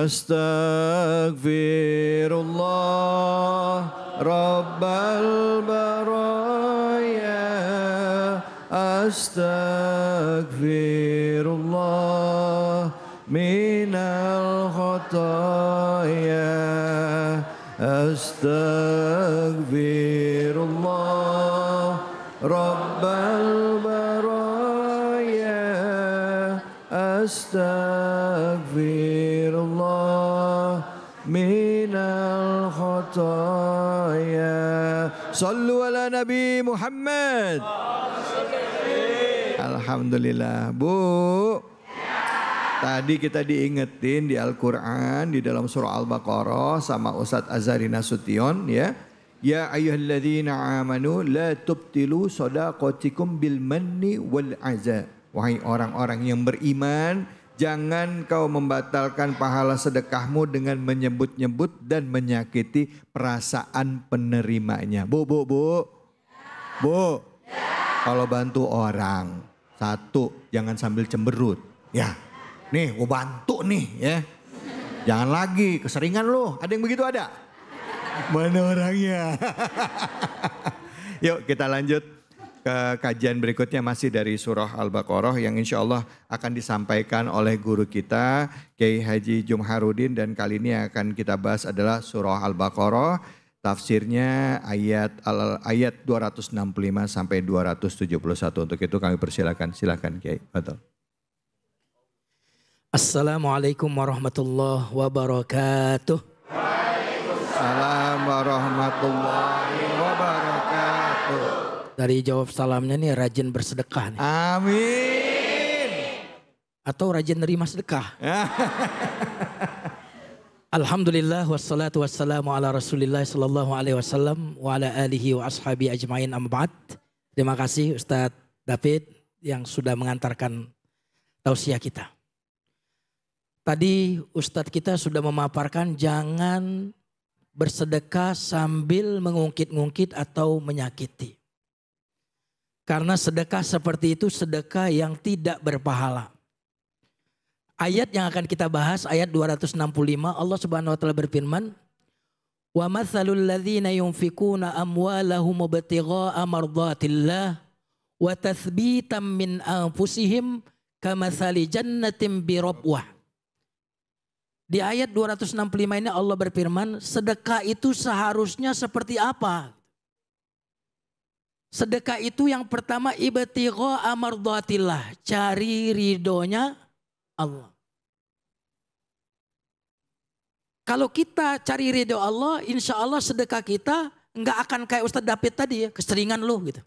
Astaghfirullah Rabbal baraya. Astaghfirullah minal khataya. Astaghfirullah Rabbal baraya. Astaghfirullah minal khataya. Sallu ala Nabi Muhammad. Alhamdulillah. Bu, tadi kita diingetin di Al-Quran di dalam surah Al-Baqarah sama Ustadz Azhari Nasution ya. Ya ayyuhalladzina amanu la tubtilu shadaqatikum bil manni wal aza. Wahai orang-orang yang beriman, jangan kau membatalkan pahala sedekahmu dengan menyebut-nyebut dan menyakiti perasaan penerimanya. Bu. Kalau bantu orang, satu, jangan sambil cemberut. Ya, nih gue bantu nih ya. Jangan lagi, keseringan loh. Ada yang begitu ada? Mana orangnya? Yuk kita lanjut ke kajian berikutnya masih dari surah Al-Baqarah yang insya Allah akan disampaikan oleh guru kita Kiai Haji Jumharudin, dan kali ini akan kita bahas adalah surah Al-Baqarah. Tafsirnya ayat 265 sampai 271. Untuk itu kami persilakan. Silakan Kiai. Betul. Assalamualaikum warahmatullahi wabarakatuh. Waalaikumsalam warahmatullahi wabarakatuh. Dari jawab salamnya nih rajin bersedekah nih. Amin. Atau rajin nerima sedekah. Alhamdulillah wassalatu wassalamu ala Rasulillah sallallahu alaihi wasallam wa ala alihi wa ashabi ajmain amma ba'd. Terima kasih Ustadz David yang sudah mengantarkan tausiah kita. Tadi Ustadz kita sudah memaparkan jangan bersedekah sambil mengungkit-ungkit atau menyakiti. Karena sedekah seperti itu sedekah yang tidak berpahala. Ayat yang akan kita bahas ayat 265 Allah Subhanahu wa taala berfirman, "Wa matsalul ladzina yunfikuna amwalahum ibtigha'a mardhatillah wa tathbitan min anfusihim kamatsali jannatin birabwah." Di ayat 265 ini Allah berfirman, sedekah itu seharusnya seperti apa? Sedekah itu yang pertama ibtigha'a mardhatillah, cari ridhonya Allah. Kalau kita cari ridho Allah, insya Allah sedekah kita nggak akan kayak Ustadz David tadi ya, keseringan lu gitu.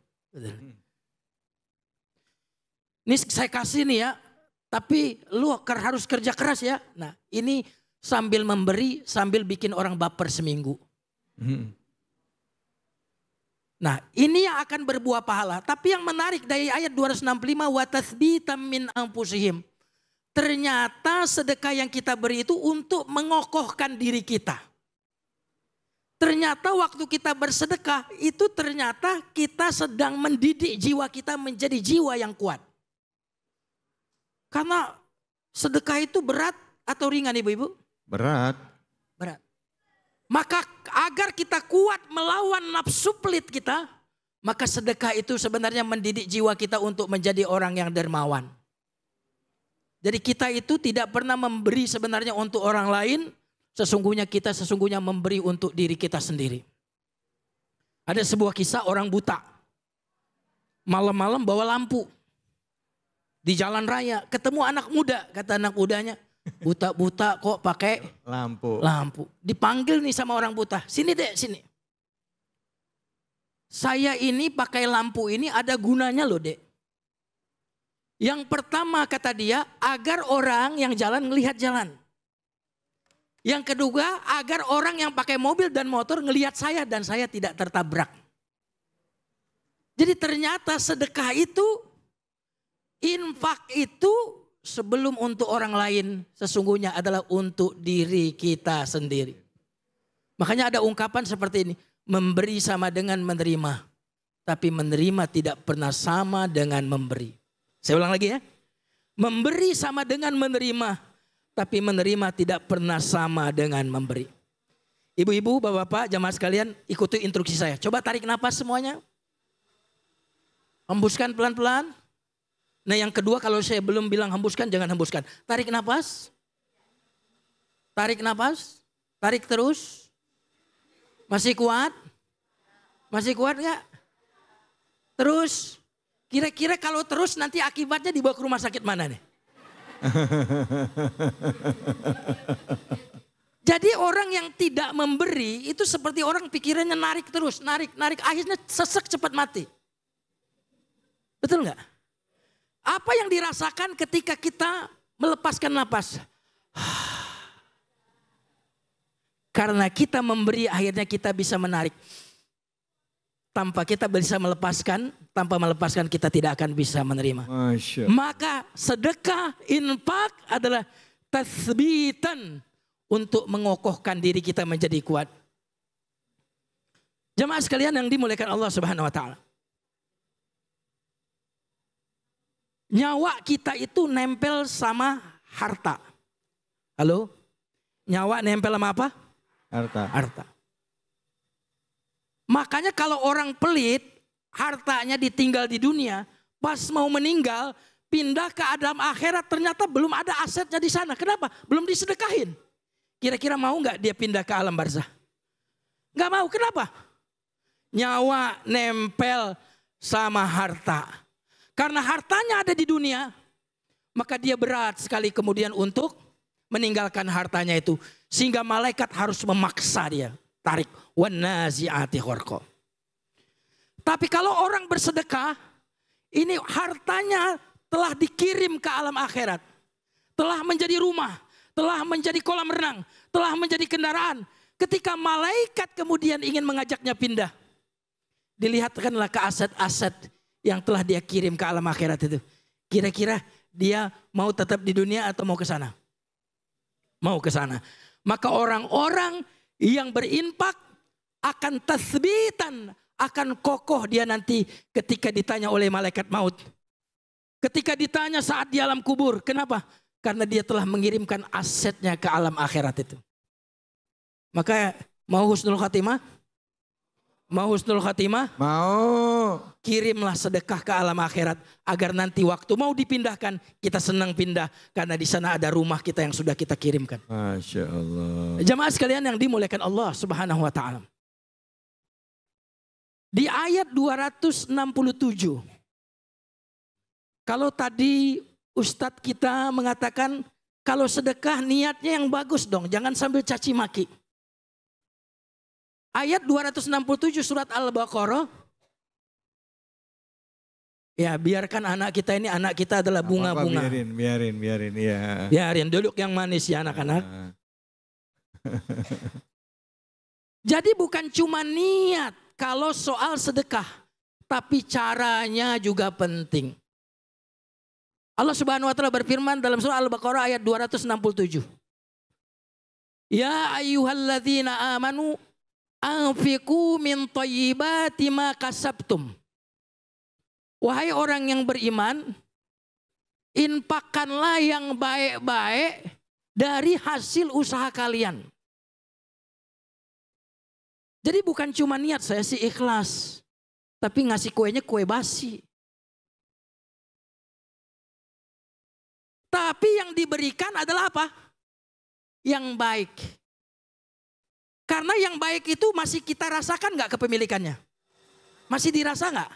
Ini saya kasih nih ya, tapi lu harus kerja keras ya. Nah ini sambil memberi, sambil bikin orang baper seminggu. Nah ini yang akan berbuah pahala. Tapi yang menarik dari ayat 265, wa tathbitan min anfusihim. Ternyata sedekah yang kita beri itu untuk mengokohkan diri kita. Ternyata waktu kita bersedekah itu ternyata kita sedang mendidik jiwa kita menjadi jiwa yang kuat. Karena sedekah itu berat atau ringan ibu-ibu? Berat. Berat. Maka agar kita kuat melawan nafsu pelit kita, maka sedekah itu sebenarnya mendidik jiwa kita untuk menjadi orang yang dermawan. Jadi kita itu tidak pernah memberi sebenarnya untuk orang lain, sesungguhnya kita memberi untuk diri kita sendiri. Ada sebuah kisah orang buta. Malam-malam bawa lampu. Di jalan raya ketemu anak muda, kata anak mudanya, buta-buta kok pakai lampu. Dipanggil nih sama orang buta, sini dek sini. Saya ini pakai lampu ini ada gunanya loh dek. Yang pertama kata dia, agar orang yang jalan ngelihat jalan. Yang kedua, agar orang yang pakai mobil dan motor ngelihat saya dan saya tidak tertabrak. Jadi ternyata sedekah itu, infak itu sebelum untuk orang lain sesungguhnya adalah untuk diri kita sendiri. Makanya ada ungkapan seperti ini, memberi sama dengan menerima. Tapi menerima tidak pernah sama dengan memberi. Saya ulang lagi ya. Memberi sama dengan menerima. Tapi menerima tidak pernah sama dengan memberi. Ibu-ibu, bapak-bapak, jamaah sekalian, ikuti instruksi saya. Coba tarik nafas semuanya. Hembuskan pelan-pelan. Nah yang kedua, kalau saya belum bilang hembuskan, jangan hembuskan. Tarik nafas. Tarik nafas. Tarik terus. Masih kuat? Masih kuat nggak? Terus. Kira-kira kalau terus nanti akibatnya dibawa ke rumah sakit mana nih? Jadi orang yang tidak memberi itu seperti orang pikirannya narik terus, narik, akhirnya sesek cepat mati. Betul nggak? Apa yang dirasakan ketika kita melepaskan napas? Karena kita memberi akhirnya kita bisa menarik. Tanpa kita bisa melepaskan, tanpa melepaskan kita tidak akan bisa menerima. Maka sedekah, infak adalah tathbitan. Untuk mengokohkan diri kita menjadi kuat. Jemaah sekalian yang dimuliakan Allah Subhanahu wa taala. Nyawa kita itu nempel sama harta. Halo? Nyawa nempel sama apa? Harta. Makanya kalau orang pelit, hartanya ditinggal di dunia, pas mau meninggal, pindah ke alam akhirat ternyata belum ada asetnya di sana. Kenapa? Belum disedekahin. Kira-kira mau nggak dia pindah ke alam barzah? Nggak mau, kenapa? Nyawa nempel sama harta. Karena hartanya ada di dunia, maka dia berat sekali kemudian untuk meninggalkan hartanya itu. Sehingga malaikat harus memaksa dia. Tarik. Wanazi'ati gharqa. Tapi kalau orang bersedekah, ini hartanya telah dikirim ke alam akhirat. Telah menjadi rumah. Telah menjadi kolam renang, telah menjadi kendaraan. Ketika malaikat kemudian ingin mengajaknya pindah. Dilihatkanlah ke aset-aset yang telah dia kirim ke alam akhirat itu. Kira-kira dia mau tetap di dunia atau mau ke sana? Mau ke sana. Maka orang-orang yang berinfak akan tathbitan, akan kokoh dia nanti ketika ditanya oleh malaikat maut. Ketika ditanya saat di alam kubur, kenapa? Karena dia telah mengirimkan asetnya ke alam akhirat itu. Maka mau husnul khatimah? Mau husnul khatimah? Mau. Kirimlah sedekah ke alam akhirat. Agar nanti waktu mau dipindahkan, kita senang pindah. Karena di sana ada rumah kita yang sudah kita kirimkan. Masya Allah. Jamaah sekalian yang dimuliakan Allah Subhanahu wa ta'ala. Di ayat 267. Kalau tadi Ustadz kita mengatakan kalau sedekah niatnya yang bagus dong. Jangan sambil caci maki. Ayat 267 surat Al-Baqarah. Ya biarkan anak kita ini, anak kita adalah bunga-bunga. Biarin ya. Biarin duduk yang manis ya anak-anak. Jadi bukan cuma niat kalau soal sedekah. Tapi caranya juga penting. Allah Subhanahu wa taala berfirman dalam surah Al-Baqarah ayat 267. Ya ayyuhalladzina amanu anfiqu min thayyibati ma kasabtum. Wahai orang yang beriman, infakkanlah yang baik-baik dari hasil usaha kalian. Jadi bukan cuma niat saya sih ikhlas, tapi ngasih kuenya kue basi. Tapi yang diberikan adalah apa? Yang baik. Karena yang baik itu masih kita rasakan gak kepemilikannya? Masih dirasa gak?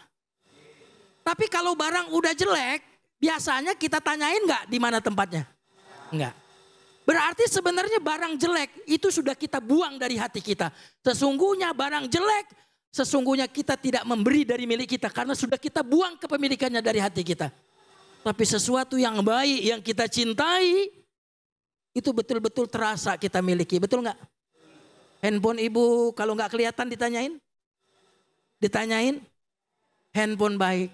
Tapi kalau barang udah jelek, biasanya kita tanyain gak di mana tempatnya? Enggak. Berarti sebenarnya barang jelek itu sudah kita buang dari hati kita. Sesungguhnya barang jelek, sesungguhnya kita tidak memberi dari milik kita. Karena sudah kita buang kepemilikannya dari hati kita. Tapi sesuatu yang baik yang kita cintai itu betul-betul terasa kita miliki. Betul nggak? Handphone ibu kalau nggak kelihatan ditanyain? Ditanyain? Handphone baik.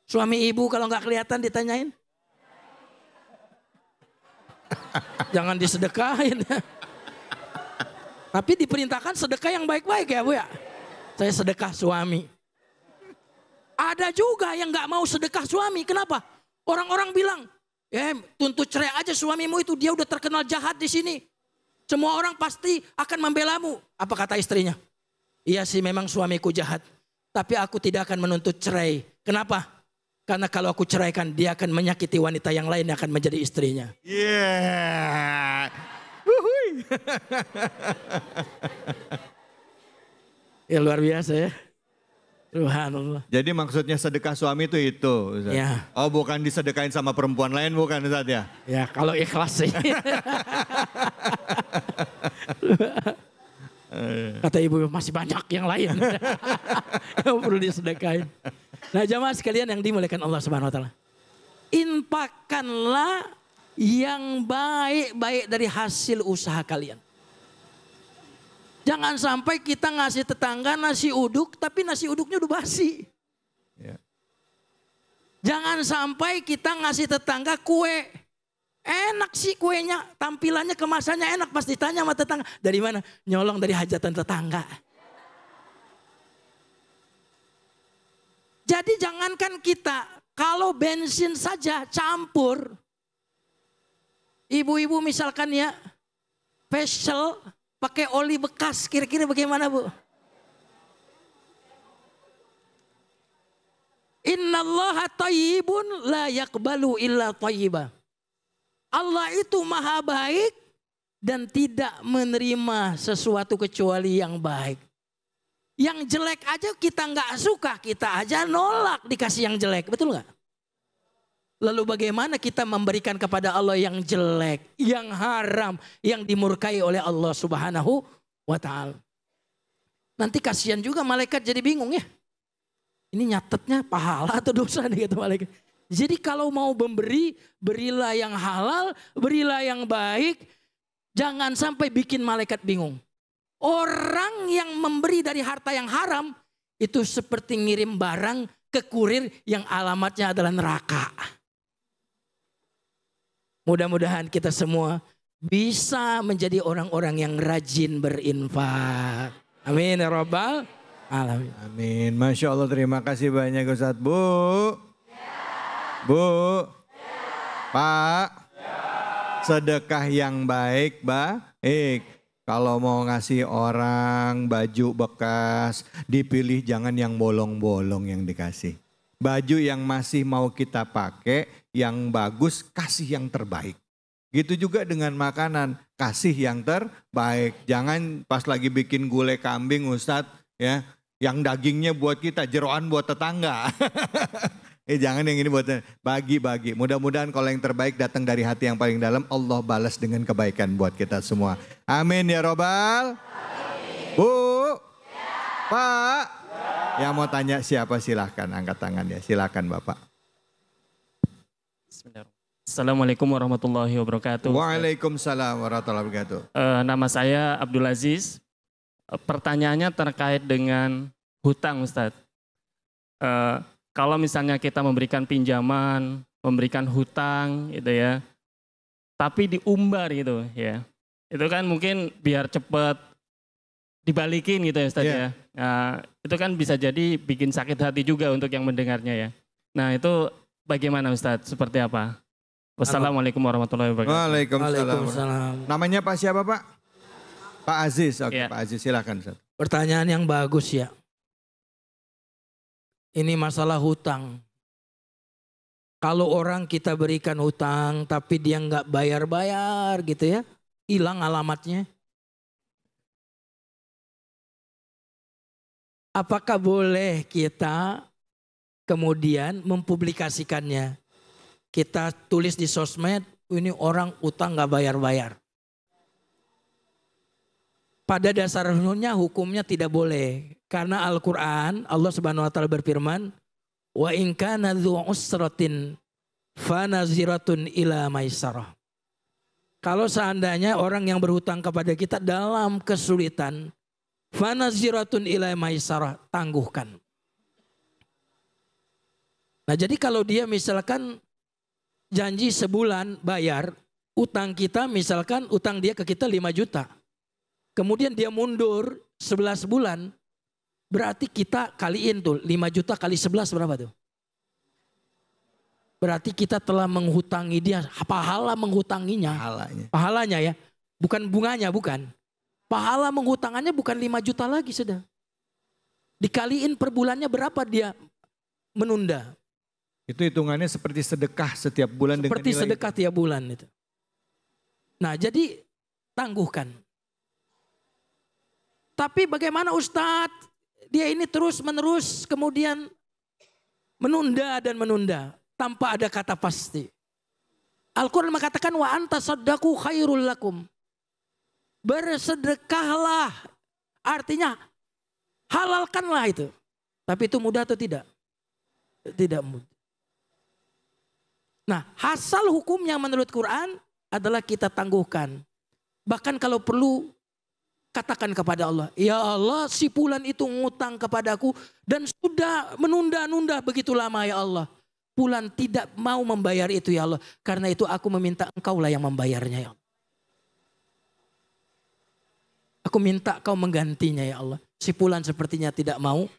Suami ibu kalau nggak kelihatan ditanyain? Jangan disedekahin. Tapi diperintahkan sedekah yang baik-baik ya Bu ya. Saya sedekah suami. Ada juga yang gak mau sedekah suami. Kenapa? Orang-orang bilang, Tuntut cerai aja suamimu itu, dia udah terkenal jahat di sini. Semua orang pasti akan membelamu. Apa kata istrinya? Iya sih memang suamiku jahat. Tapi aku tidak akan menuntut cerai. Kenapa? Karena kalau aku ceraikan dia akan menyakiti wanita yang lain yang akan menjadi istrinya. Yeah. Ya luar biasa ya. Subhanallah. Jadi maksudnya sedekah suami itu Ustaz? Ya. Oh bukan disedekain sama perempuan lain bukan Ustaz ya? Ya kalau ikhlas sih. Kata ibu masih banyak yang lain. Yang perlu disedekain. Nah jamaah sekalian yang dimuliakan Allah Subhanahu wa taala. Infakkanlah yang baik-baik dari hasil usaha kalian. Jangan sampai kita ngasih tetangga nasi uduk tapi nasi uduknya udah basi. Ya. Jangan sampai kita ngasih tetangga kue. Enak sih kuenya, tampilannya kemasannya enak. Pas ditanya sama tetangga, dari mana? Nyolong dari hajatan tetangga. Jadi jangankan kita, kalau bensin saja campur. Ibu-ibu misalkan ya, facial pakai oli bekas, kira-kira bagaimana Bu? Innallaha thayyibun la yaqbalu illa thayyiba. Allah itu maha baik dan tidak menerima sesuatu kecuali yang baik. Yang jelek aja kita nggak suka, kita aja nolak dikasih yang jelek, betul nggak? Lalu bagaimana kita memberikan kepada Allah yang jelek, yang haram, yang dimurkai oleh Allah Subhanahu wa taala. Nanti kasihan juga malaikat jadi bingung ya. Ini nyatetnya pahala atau dosa nih kata malaikat. Jadi kalau mau memberi, berilah yang halal, berilah yang baik. Jangan sampai bikin malaikat bingung. Orang yang memberi dari harta yang haram, itu seperti ngirim barang ke kurir yang alamatnya adalah neraka. Mudah-mudahan kita semua bisa menjadi orang-orang yang rajin berinfak. Amin ya rabbal alamin. Amin. Masya Allah, terima kasih banyak Ustaz. Bu, Pak, sedekah yang baik. Kalau mau ngasih orang baju bekas, dipilih jangan yang bolong-bolong yang dikasih. Baju yang masih mau kita pakai, yang bagus, kasih yang terbaik. Gitu juga dengan makanan, kasih yang terbaik. Jangan pas lagi bikin gulai kambing Ustadz, ya, yang dagingnya buat kita, jeroan buat tetangga. Jangan yang ini buat bagi-bagi. Mudah-mudahan kalau yang terbaik datang dari hati yang paling dalam, Allah balas dengan kebaikan buat kita semua. Amin ya robbal. Bu, Pak, yang mau tanya siapa silahkan angkat tangan ya. Silahkan Bapak. Assalamualaikum warahmatullahi wabarakatuh. Waalaikumsalam warahmatullahi wabarakatuh. Nama saya Abdul Aziz. Pertanyaannya terkait dengan hutang Ustadz. Kalau misalnya kita memberikan pinjaman, memberikan hutang gitu ya, tapi diumbar gitu ya, itu kan mungkin biar cepat dibalikin gitu ya Ustadz ya. Nah, itu kan bisa jadi bikin sakit hati juga untuk yang mendengarnya ya. Nah itu bagaimana Ustadz, seperti apa? Wassalamualaikum warahmatullahi wabarakatuh. Waalaikumsalam. Namanya Pak siapa Pak? Pak Aziz, oke ya. Pak Aziz silakan Ustadz. Pertanyaan yang bagus ya. Ini masalah hutang. Kalau orang kita berikan hutang tapi dia nggak bayar-bayar gitu ya, hilang alamatnya. Apakah boleh kita kemudian mempublikasikannya? Kita tulis di sosmed, ini orang utang nggak bayar-bayar. Pada dasarnya hukumnya tidak boleh. Karena Al-Quran, Allah Subhanahu wa taala berfirman, wa in kana dzu usratin fanaziratun ila maisarah. Kalau seandainya orang yang berhutang kepada kita dalam kesulitan, fanaziratun ila maisarah, tangguhkan. Nah, jadi kalau dia misalkan janji sebulan bayar, utang kita misalkan utang dia ke kita 5 juta. Kemudian dia mundur 11 bulan. Berarti kita kaliin tuh 5 juta kali 11 berapa tuh? berarti kita telah menghutangi dia, pahala menghutanginya. Pahalanya ya, bukan bunganya, bukan. Pahala menghutangannya bukan 5 juta lagi sudah. Dikaliin per bulannya berapa dia menunda. Itu hitungannya seperti sedekah setiap bulan. Seperti sedekah tiap bulan itu. Nah jadi tangguhkan. Tapi bagaimana Ustadz? Dia ini terus menerus kemudian menunda dan menunda. Tanpa ada kata pasti. Al-Quran mengatakan wa anta saddaku khairul lakum. Bersedekahlah. Artinya halalkanlah itu. Tapi itu mudah atau tidak? Tidak mudah. Nah, asal hukumnya menurut Quran adalah kita tangguhkan. Bahkan kalau perlu katakan kepada Allah, ya Allah si fulan itu ngutang kepadaku dan sudah menunda-nunda begitu lama ya Allah. Fulan tidak mau membayar itu ya Allah. Karena itu aku meminta engkaulah yang membayarnya ya Allah. Aku minta kau menggantinya ya Allah. Si fulan sepertinya tidak mau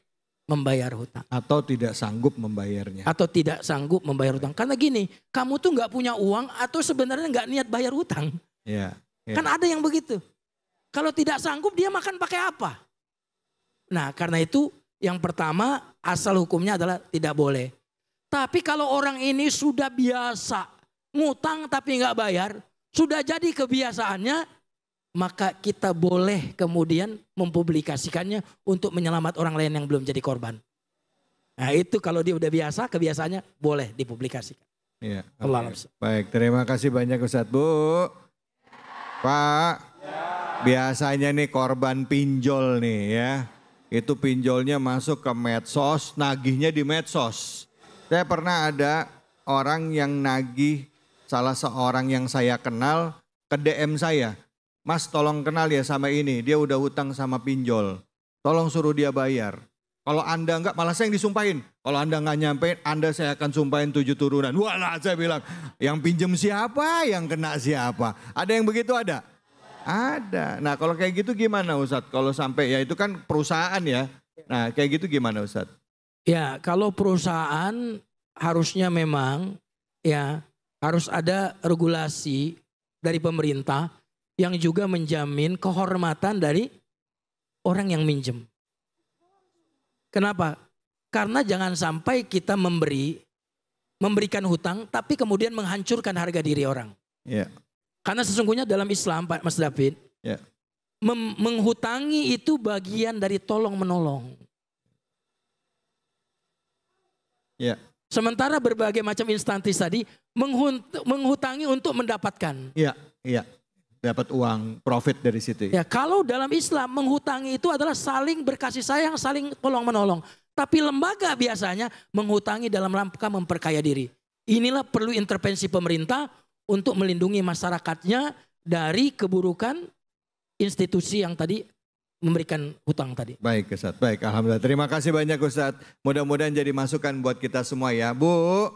membayar hutang. Atau tidak sanggup membayarnya. Atau tidak sanggup membayar hutang. Karena gini, kamu tuh gak punya uang atau sebenarnya gak niat bayar hutang. Ya, ya. Kan ada yang begitu. Kalau tidak sanggup dia makan pakai apa? Nah karena itu yang pertama asal hukumnya adalah tidak boleh. Tapi kalau orang ini sudah biasa ngutang tapi nggak bayar, sudah jadi kebiasaannya, maka kita boleh kemudian mempublikasikannya untuk menyelamat orang lain yang belum jadi korban. Nah itu kalau dia udah biasa, kebiasaannya boleh dipublikasikan. Iya. Allah. Baik, terima kasih banyak Ustadz. Bu, Pak, biasanya nih korban pinjol nih ya. Itu pinjolnya masuk ke medsos, nagihnya di medsos. Saya pernah ada orang yang nagih salah seorang yang saya kenal ke DM saya. Mas tolong kenal ya sama ini, dia udah hutang sama pinjol. Tolong suruh dia bayar. Kalau Anda enggak, malah saya yang disumpahin. Kalau Anda enggak nyampein, Anda saya akan sumpahin 7 turunan. Walah saya bilang, yang pinjem siapa, yang kena siapa. Ada yang begitu ada? Ada. Nah kalau kayak gitu gimana Ustadz? Kalau sampai, ya itu kan perusahaan ya. Nah kayak gitu gimana Ustadz? Ya kalau perusahaan harusnya memang ya harus ada regulasi dari pemerintah yang juga menjamin kehormatan dari orang yang minjem. Kenapa? Karena jangan sampai kita memberikan hutang tapi kemudian menghancurkan harga diri orang. Ya. Karena sesungguhnya dalam Islam Pak Mas David, ya. Menghutangi itu bagian dari tolong menolong. Ya. Sementara berbagai macam instansi tadi menghutangi untuk mendapatkan. Iya, iya. Dapat uang, profit dari situ. Ya, kalau dalam Islam menghutangi itu adalah saling berkasih sayang, saling tolong menolong. Tapi lembaga biasanya menghutangi dalam rangka memperkaya diri. Inilah perlu intervensi pemerintah untuk melindungi masyarakatnya dari keburukan institusi yang tadi memberikan hutang tadi. Baik Ustadz, baik Alhamdulillah. Terima kasih banyak Ustadz. Mudah-mudahan jadi masukan buat kita semua ya. Bu,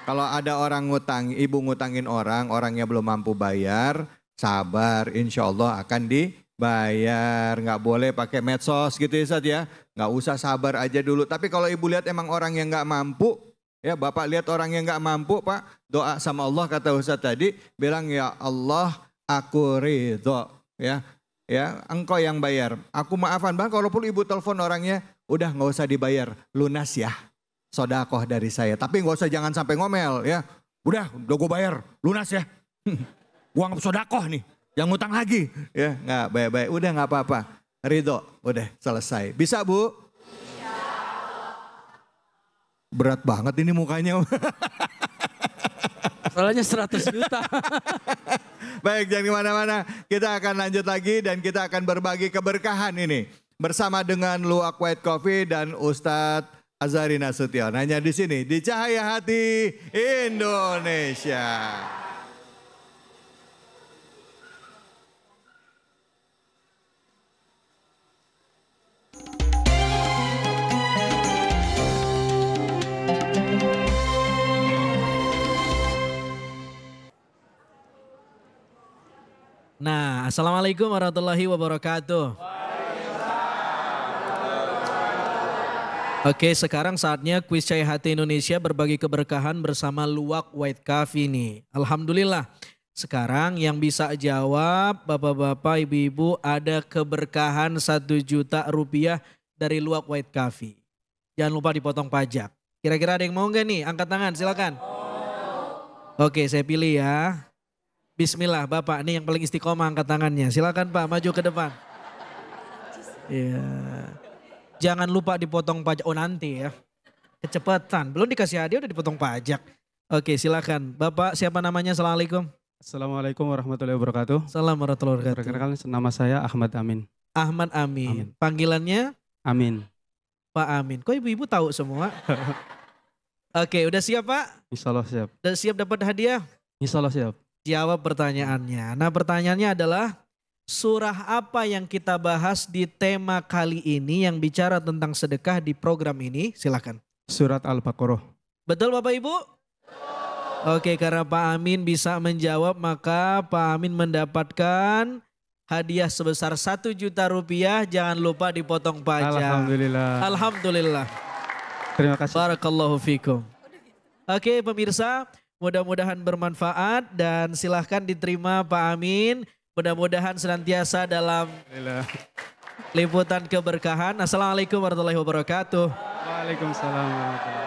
kalau ada orang ngutang, ibu ngutangin orang, orangnya belum mampu bayar, sabar, insya Allah akan dibayar. Nggak boleh pakai medsos gitu ya Ustadz ya. Nggak usah, sabar aja dulu. Tapi kalau ibu lihat emang orang yang nggak mampu, ya Bapak lihat orang yang nggak mampu Pak, doa sama Allah kata Ustadz tadi, bilang ya Allah aku ridho ya. Ya, engkau yang bayar. Aku maafan bang, kalau perlu ibu telepon orangnya, udah nggak usah dibayar, lunas ya, sodakoh dari saya. Tapi nggak usah, jangan sampai ngomel ya. Udah gue bayar, lunas ya. Uang sodakoh nih, yang ngutang lagi. Ya, nggak baik-baik, udah nggak apa-apa. Ridho, udah selesai. Bisa Bu? Berat banget ini mukanya. Soalnya 100 juta. Baik, jangan kemana-mana. Kita akan lanjut lagi dan kita akan berbagi keberkahan ini. Bersama dengan Luwak White Coffee dan Ustadz Azhari Nasution. Hanya di sini, di Cahaya Hati Indonesia. Nah, assalamualaikum warahmatullahi wabarakatuh. Oke, sekarang saatnya kuis Cahaya Hati Indonesia berbagi keberkahan bersama Luwak White Coffee nih. Alhamdulillah. Sekarang yang bisa jawab bapak-bapak, ibu-ibu ada keberkahan 1 juta rupiah dari Luwak White Coffee. Jangan lupa dipotong pajak. Kira-kira ada yang mau nggak nih? Angkat tangan silakan. Oke, saya pilih ya. Bismillah Bapak, ini yang paling istiqomah angkat tangannya. Silakan Pak, maju ke depan. Iya. Jangan lupa dipotong pajak. Oh nanti ya. Kecepatan, belum dikasih hadiah udah dipotong pajak. Oke silakan. Bapak siapa namanya? Assalamualaikum. Assalamualaikum warahmatullahi wabarakatuh. Salam warahmatullahi wabarakatuh. Perkenalkan nama saya Ahmad Amin. Ahmad Amin. Panggilannya? Amin. Pak Amin. Kok ibu-ibu tahu semua? Oke udah siap Pak? Insya Allah siap. Udah siap dapat hadiah? Insya Allah siap. Jawab pertanyaannya. Nah pertanyaannya adalah surah apa yang kita bahas di tema kali ini yang bicara tentang sedekah di program ini? Silakan. Surat Al-Baqarah. Betul Bapak Ibu? Oke, karena Pak Amin bisa menjawab maka Pak Amin mendapatkan hadiah sebesar 1 juta rupiah. Jangan lupa dipotong pajak. Alhamdulillah. Alhamdulillah. Terima kasih. Barakallahu fikum. Oke pemirsa, mudah-mudahan bermanfaat dan silahkan diterima Pak Amin. Mudah-mudahan senantiasa dalam liputan keberkahan. Assalamualaikum warahmatullahi wabarakatuh. Waalaikumsalam warahmatullahi wabarakatuh.